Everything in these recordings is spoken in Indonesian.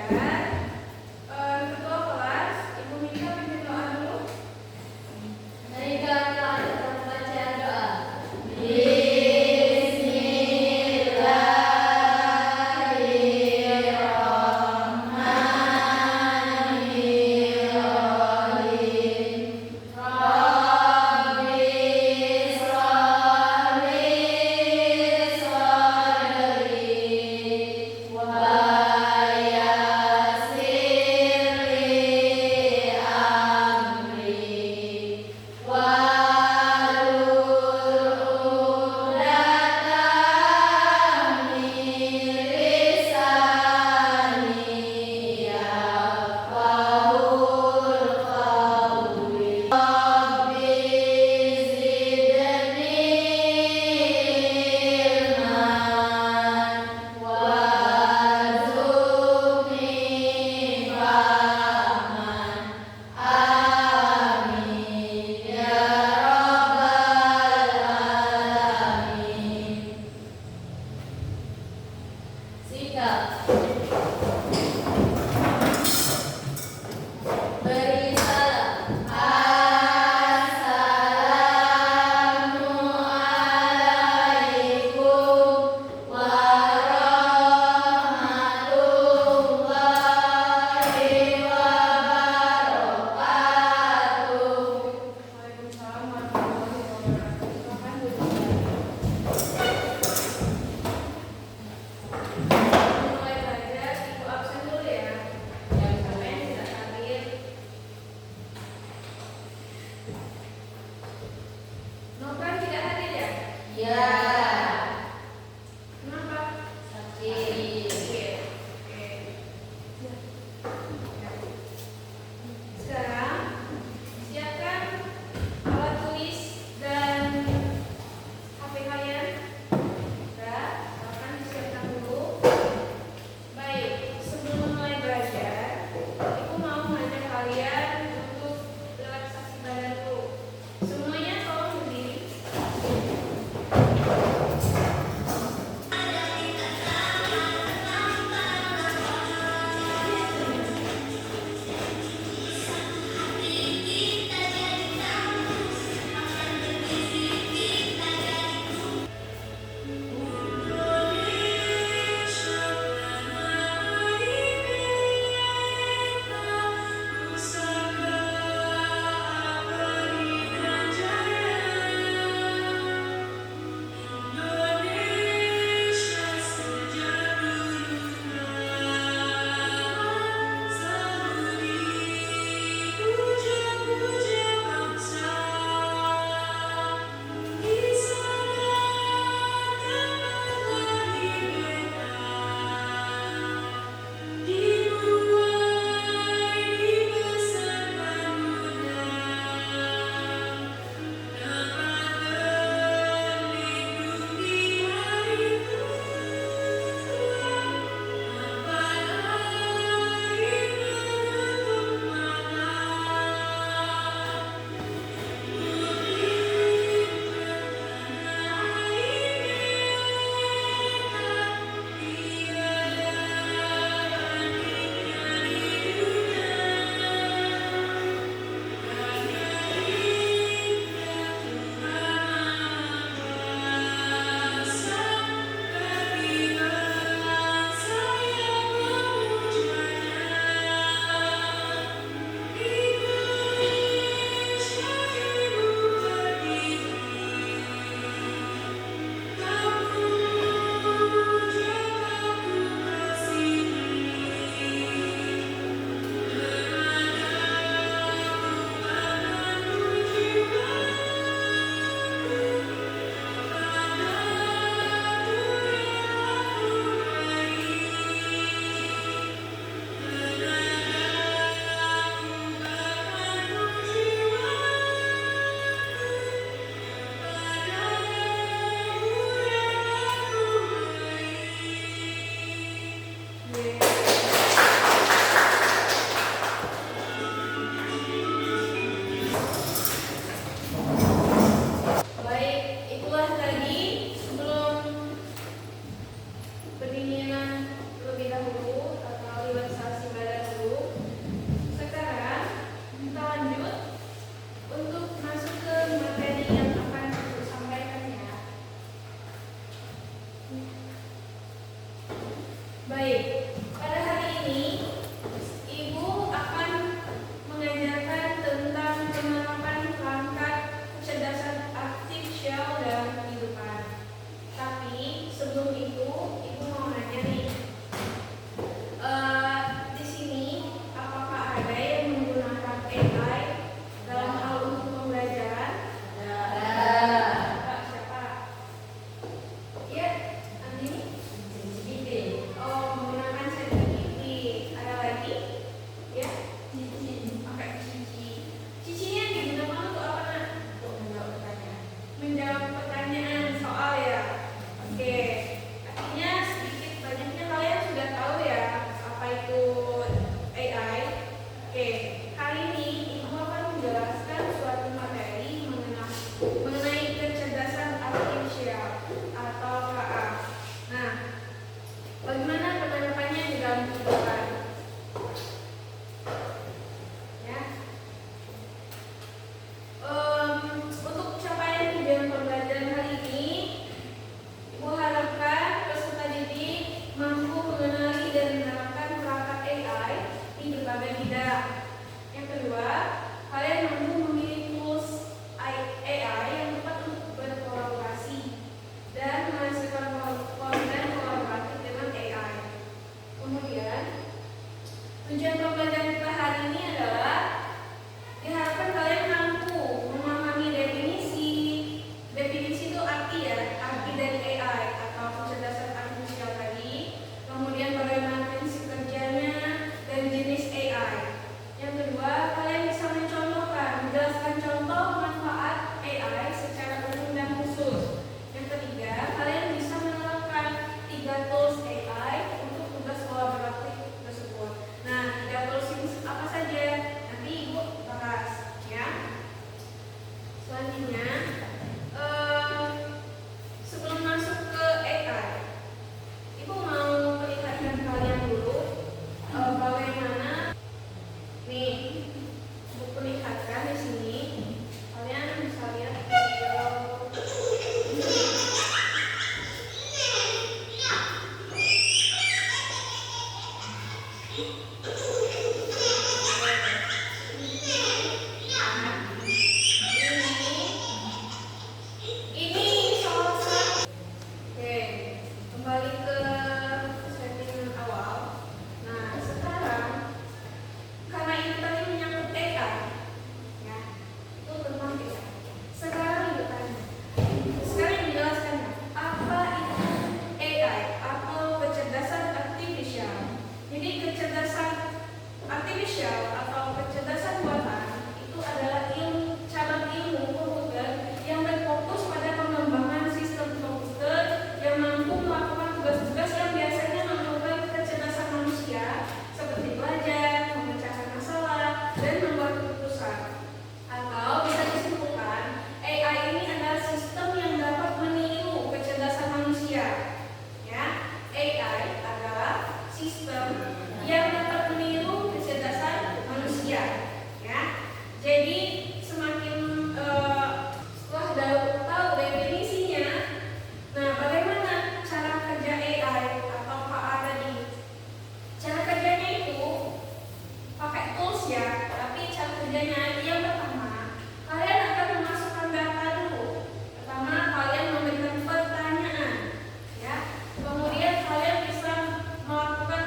Waya Ini salah satu. Oke, kembali ke settingan awal. Nah, sekarang karena ini tadi menyangkut AI, ya, itu tentang AI. Sekarang ditanya, sekarang dijelaskannya apa itu AI atau kecerdasan artifisial. Jadi kecerdasan artifisial atau kecerdasan buatan itu adalah cabang ilmu komputer yang berfokus pada pengembangan sistem komputer yang mampu melakukan tugas-tugas yang biasanya memerlukan kecerdasan manusia seperti belajar, memecahkan masalah, dan membuat keputusan. Atau bisa disimpulkan, AI ini adalah sistem yang dapat meniru kecerdasan manusia. Ya, AI adalah sistem yang dapat meniru kecerdasan manusia. Ya, jadi semakin setelah tahu definisinya, nah bagaimana cara kerja AI atau KA tadi? Cara kerjanya itu pakai tools ya, tapi cara kerjanya yang pertama, kalian akan memasukkan data dulu. Pertama, kalian memberikan pertanyaan, ya. Kemudian kalian bisa melakukan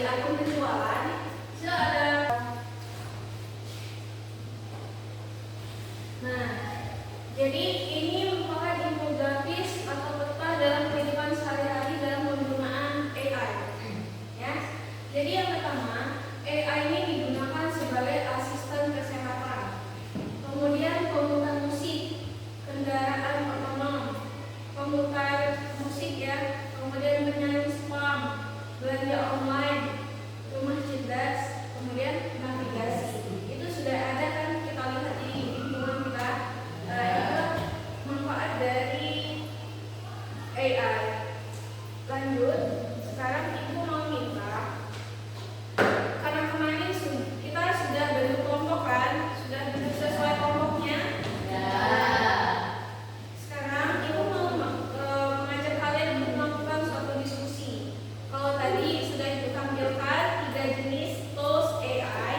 akun penjualan, sila ada. Nah, jadi ini merupakan infografis atau peta dalam kehidupan sehari-hari dalam penggunaan AI. Ya, jadi yang pertama, AI ini digunakan sebagai asisten kesehatan, kemudian pemutar musik, kendaraan otonom, pemutar musik ya, kemudian penyanyi spam, belanja online, rumah cerdas, kemudian navigasi. Itu sudah ada kan, kita lihat di lingkungan kita. Itu manfaat dari AI. Lanjut, sekarang ibu mau minta, karena kemarin kita sudah bentuk kelompok kan, sudah bentuk sesuai kelompoknya. Sekarang ibu mau mengajak kalian untuk melakukan suatu diskusi. Kalau tadi sudah ibu tampilkan 3 jenis tools AI,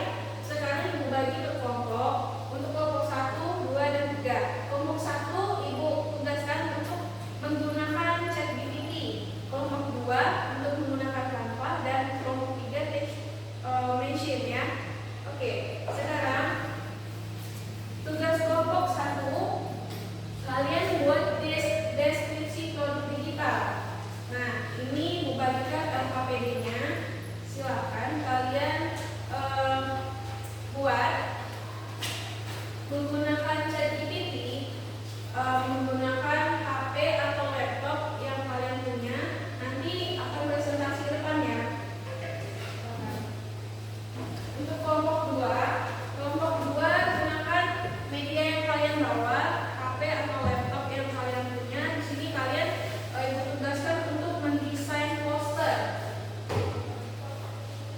sekarang ibu bagi ke kelompok. Untuk kelompok 1, 2, dan 3. Kelompok 1 ibu tugaskan untuk menggunakan ChatGPT. Kelompok 2 untuk menggunakan Canva, dan kelompok 3 text mention ya. Oke, sekarang tugas kelompok 1, kalian buat deskripsi produk digital. Nah, ini ibu bagikan LKPD-nya. Silakan kalian buat menggunakan ChatGPT, menggunakan HP atau laptop yang kalian punya. Nanti akan presentasi depannya. Untuk kelompok 2 gunakan media yang kalian bawa, HP atau laptop yang kalian punya. Di sini kalian ibu tugaskan untuk mendesain poster.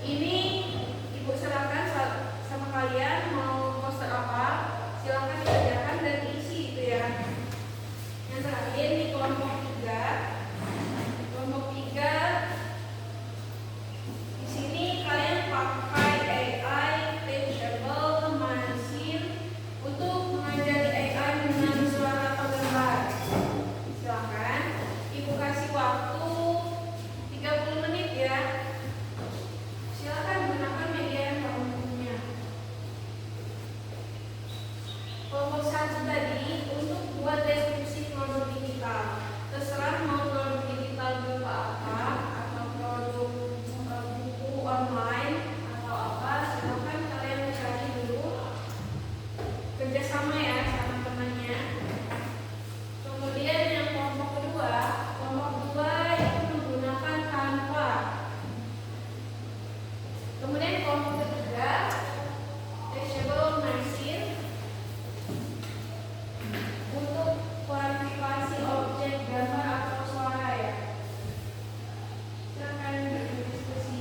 Ini ibu serahkan sama kalian mau poster apa, silakan dikerjakan dan diisi itu ya. Yang terakhir di kelompok 3. Kelompok 3 di sini kalian pakai AI teachable machine untuk mengajari AI dengan suara atau gambar. Silakan ibu kasih waktu 30 menit ya. Silakan gunakan media yang kamu punya. Kelompok 1 tadi untuk buat deskripsi produk digital. Terserah mau produk digital berupa apa, atau produk buku online atau apa, silakan kalian cari dulu. Kerjasama ya sama temannya. Kemudian yang kelompok 2 itu menggunakan Canva. Kemudian kelompok 3 teachable machine untuk klarifikasi objek gambar atau suara ya. Silakan berdiskusi.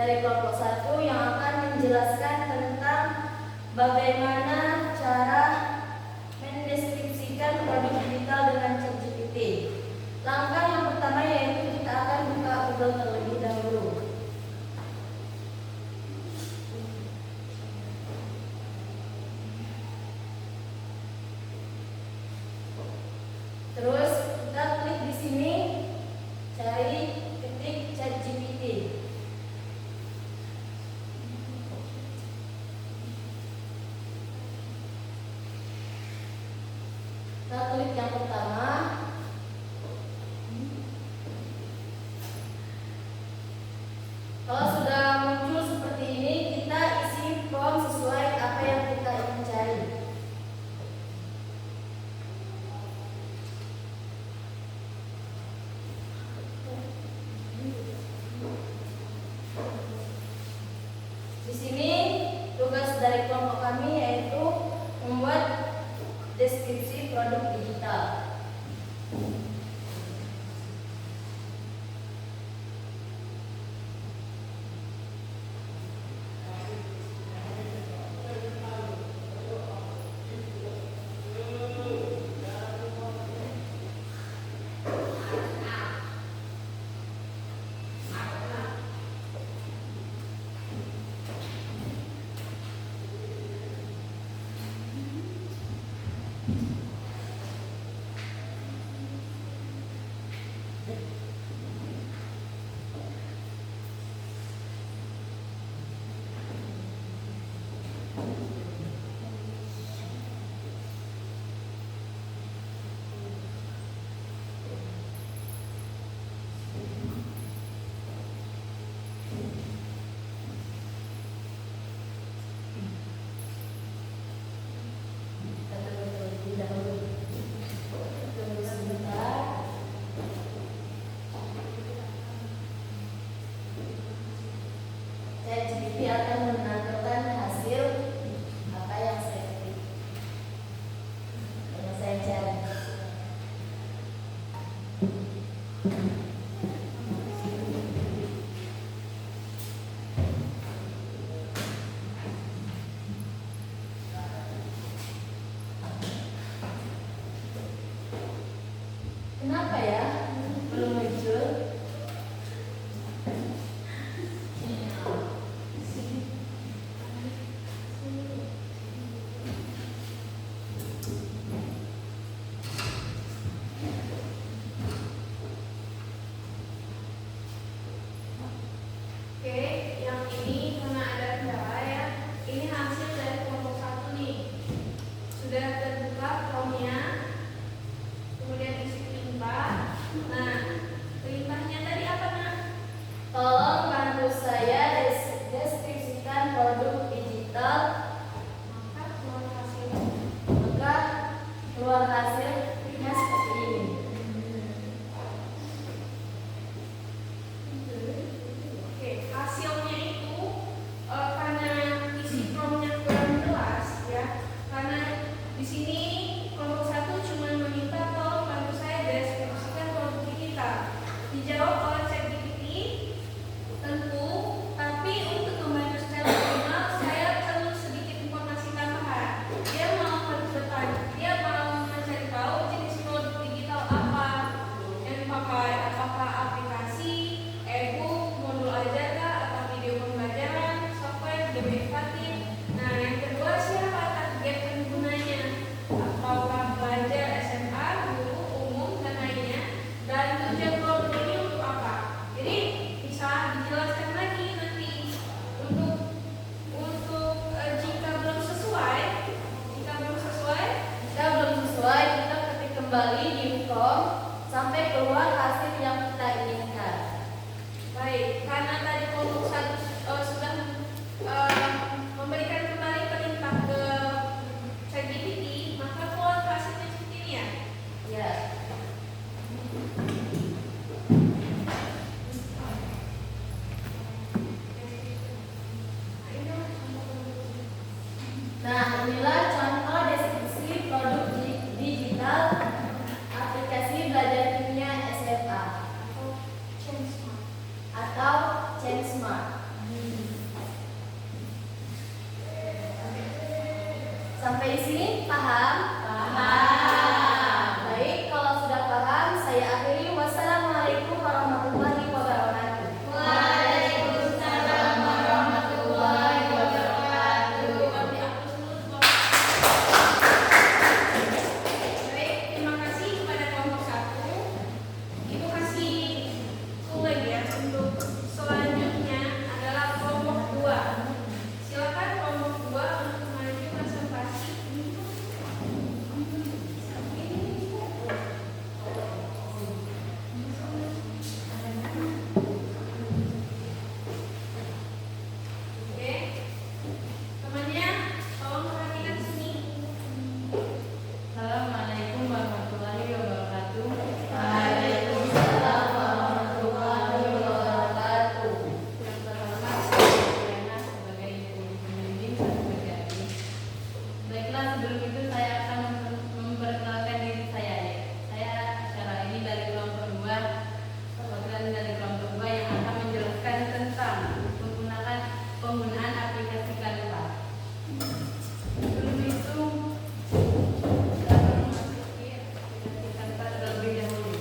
dari kelompok 1 yang akan menjelaskan tentang bagaimana cara mendeskripsikan produk digital dengan ChatGPT. Langkah yang pertama yaitu kita akan buka Google terlebih dahulu. Terus kita klik di sini, cari ketik ChatGPT. Kita klik yang pertama. Kalau sudah muncul seperti ini, kita isi form sesuai apa yang kita ingin cari. Di sini tugas dari kelompok kami yaitu membuat deskripsi produk digital. ChatGPT akan menampilkan hasil apa yang saya ketik, yang saya cari. Kenapa ya belum muncul? Oke, yang ini karena ada kendala ya. Ini hasil dari kelompok 1 nih. Sudah terbuka formnya. Kemudian isi perintah. Nah, perintahnya tadi apa, Nak? Tolong bantu saya deskripsikan produk digital. Maka keluar hasil. Maka keluar hasilnya seperti ini. Oke, hasilnya itu karena isi promnya kurang jelas ya. Karena di sini kelompok 1 cuma meminta tolong bantu saya deskripsikan produk digital. Dijawab oleh ChatGPT tentu, tapi untuk membantu secara optimal saya perlu sedikit informasi tambahan. Dia mau mencari tahu jenis produk digital apa yang dipakai, apakah aplikasi, e-book, modul ajar atau video pembelajaran, software, game edukatif. Nah, yang kedua siapa target penggunanya? Apakah pelajar SMA, guru, umum, dan lainnya? Dan tujuan produk ini untuk apa? Jadi bisa dijelaskan lagi nanti untuk jika belum sesuai, Jika belum sesuai, kita ketik kembali di form sampai keluar hasil yang kita inginkan. baik, karena tadi kelompok 1 sudah memberikan kembali perintah ke ChatGPT, maka keluar hasilnya seperti ini ya. Ya. Nah, inilah contoh deskripsi produk digital aplikasi belajar kimia SMA Atau change smart. atau ChangeSmart. Sampai di sini paham? Baik, kalau sudah paham, saya akhiri. Wassalamualaikum warahmatullahi wabarakatuh. Waalaikumsalam warahmatullahi wabarakatuh. Baik, terima kasih kepada kelompok 1. Ibu kasih tulen ya untuk selanjutnya adalah kelompok 2. Silakan kelompok 2 untuk maju presentasi. Oke, temannya tolong perhatikan sini. Assalamualaikum warahmatullahi wabarakatuh. Waalaikumsalam warahmatullahi wabarakatuh. Yang terhormat Triana sebagai guru pembimbing dan sebagai adik. Baiklah, sebelum itu saya akan memperkenalkan diri saya. Saya secara ini dari kelompok 2, perwakilan dari kelompok 2 yang akan menjelaskan tentang penggunaan aplikasi Canva. Sebelum itu kita akan memasuki aplikasi Canva terlebih dahulu.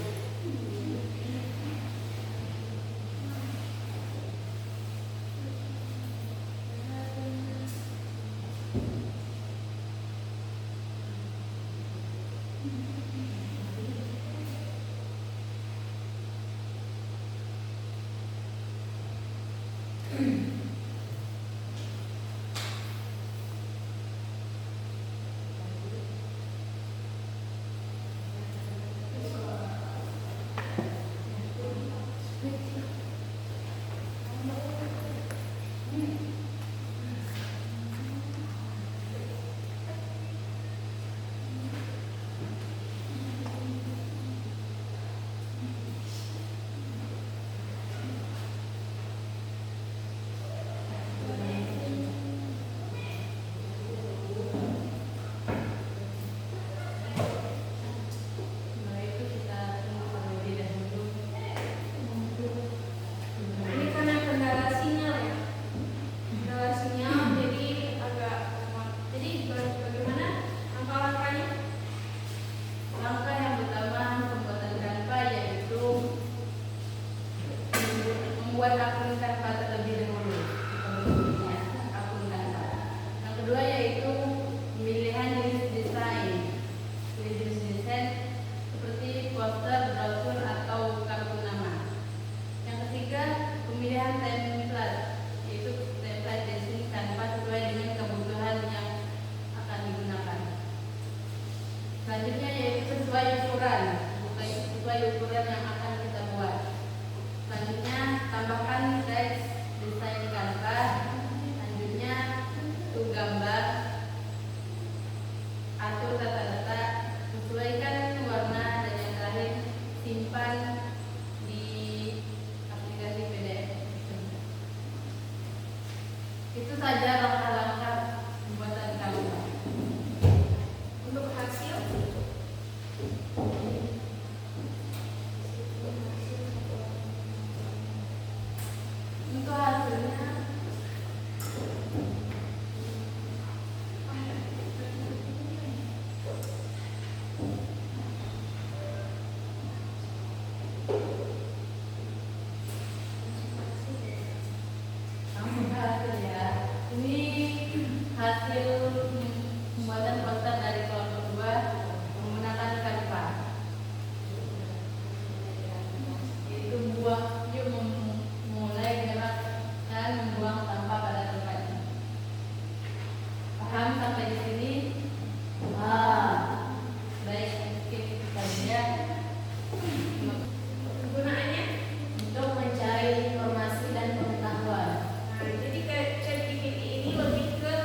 Nah, itu kita tunggu terlebih dahulu. Ini karena kendala sinyal ya. Kendala sinyal jadi agak lemot. Jadi bagaimana langkah-langkahnya? Langkah yang pertama pembuatan Canva yaitu membuat akun Canva terlebih dahulu. Ya, akun Canva. Yang kedua yaitu pemilihan jenis desain. Pilih jenis desain seperti poster, brosur atau kartu nama. Yang ketiga pemilihan template, yaitu template desain Canva sesuai dengan kebutuhan yang akan digunakan. Selanjutnya yaitu sesuai ukuran, sesuai ukuran yang akan kita buat. Selanjutnya tambahkan teks desain Canva. Selanjutnya untuk gambar, atur tata letak, sesuaikan warna, dan yang terakhir simpan di aplikasi PDF. Itu saja langkah-langkah pembuatan Canva. Untuk hasil Untuk hasilnya langsung ke hasil ya. Ini hasil pembuatan poster dari kelompok 2 menggunakan Canva. Yaitu memulai gerak dan membuang sampah pada tempatnya. Paham sampai di sini? Baik, mungkin saja kegunaannya. Untuk mencari informasi dan pengetahuan. Nah, jadi ke ChatGPT ini lebih ke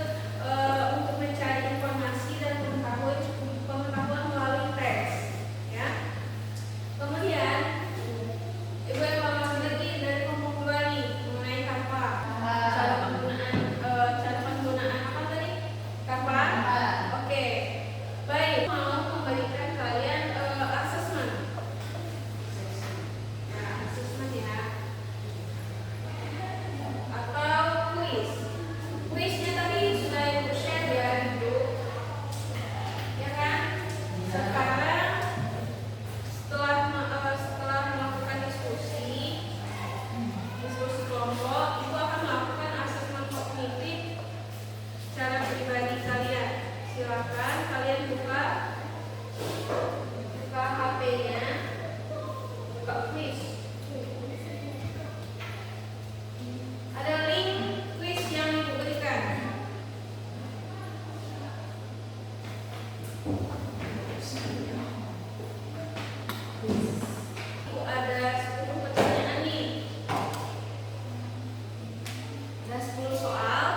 Ada 10 soal.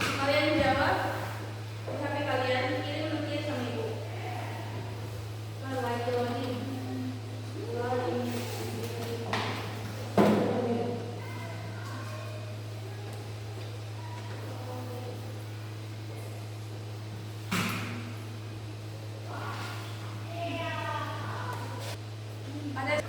Kalian jawab di HP kalian, kirim nanti sama ibu. Lagi. Ada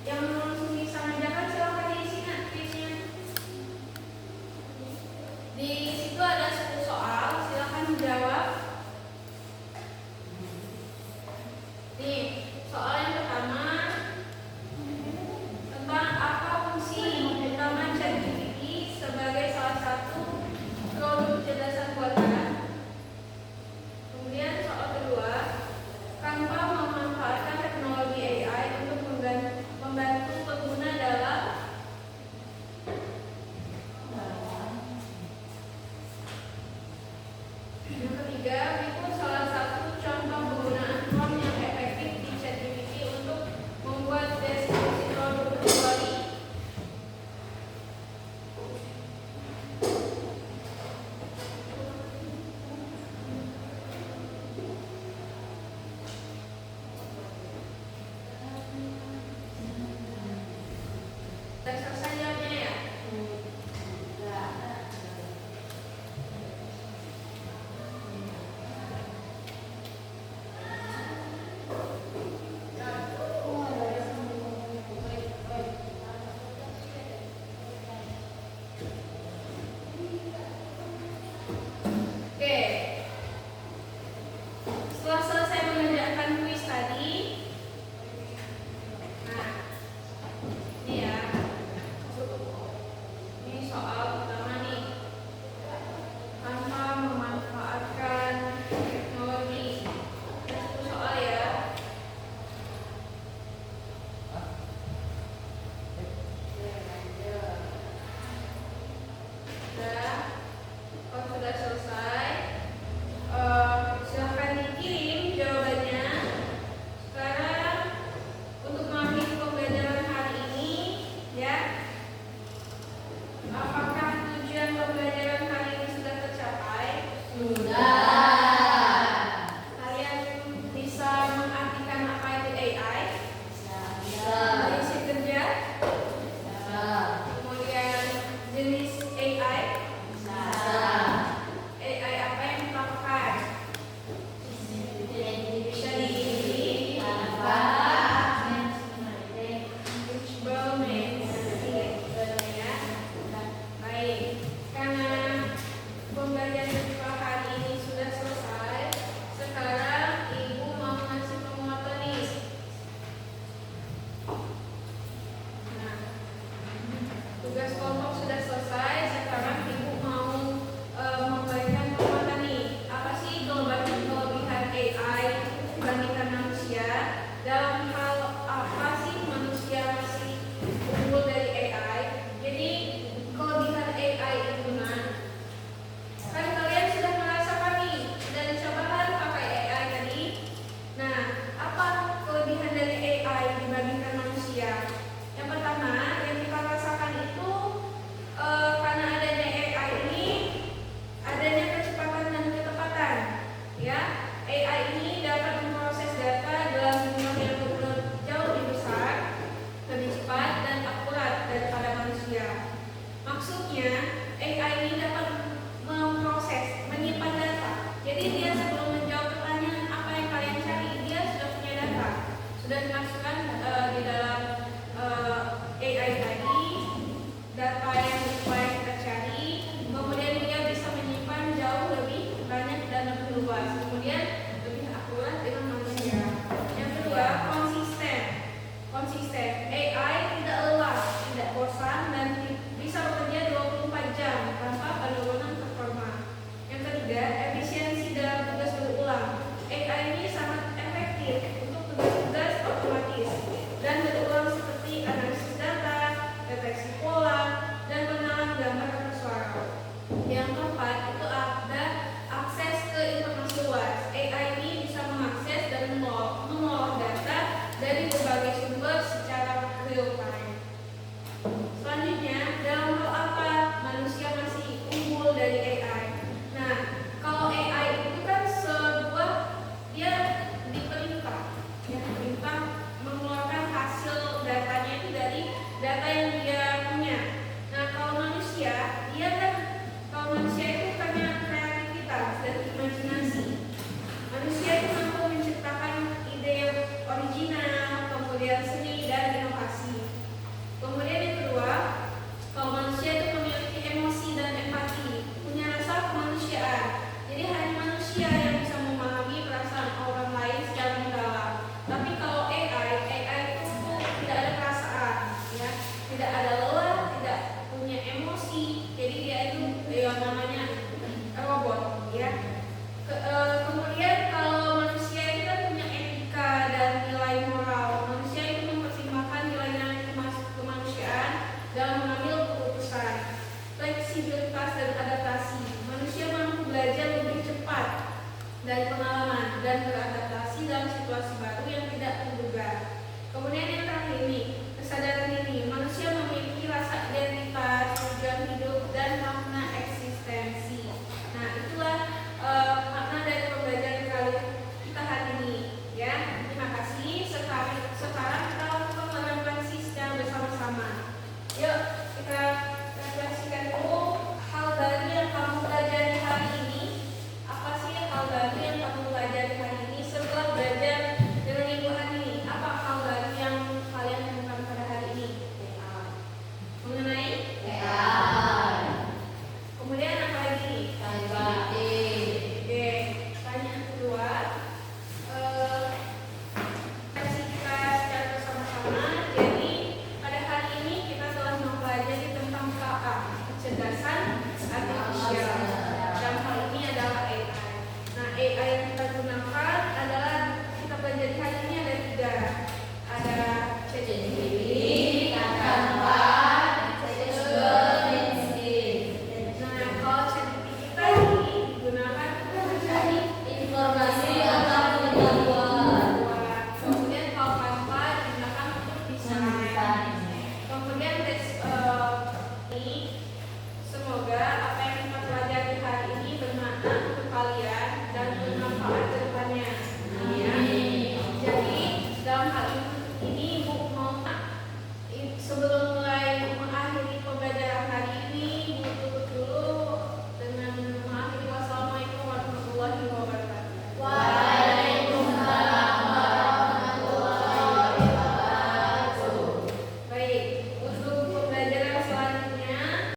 yang langsung bisa mengerjakan silakan diisi kuisnya. Di situ ada 10 soal, silakan jawab. Nih, soal yang pertama tentang apa fungsi utama ChatGPT sebagai salah satu produk kecerdasan buatan. Kemudian soal kedua, Canva memanfaatkan teknologi AI untuk membantu pengguna dalam. Yang ketiga, itu salah satu contoh penggunaan prompt yang efektif di ChatGPT untuk membuat deskripsi produk kecuali. Sudah selesai jawabnya ya? dan pengalaman dan beradaptasi dalam situasi baru yang tidak terduga. Kemudian yang terakhir ini, kesadaran ini, manusia memiliki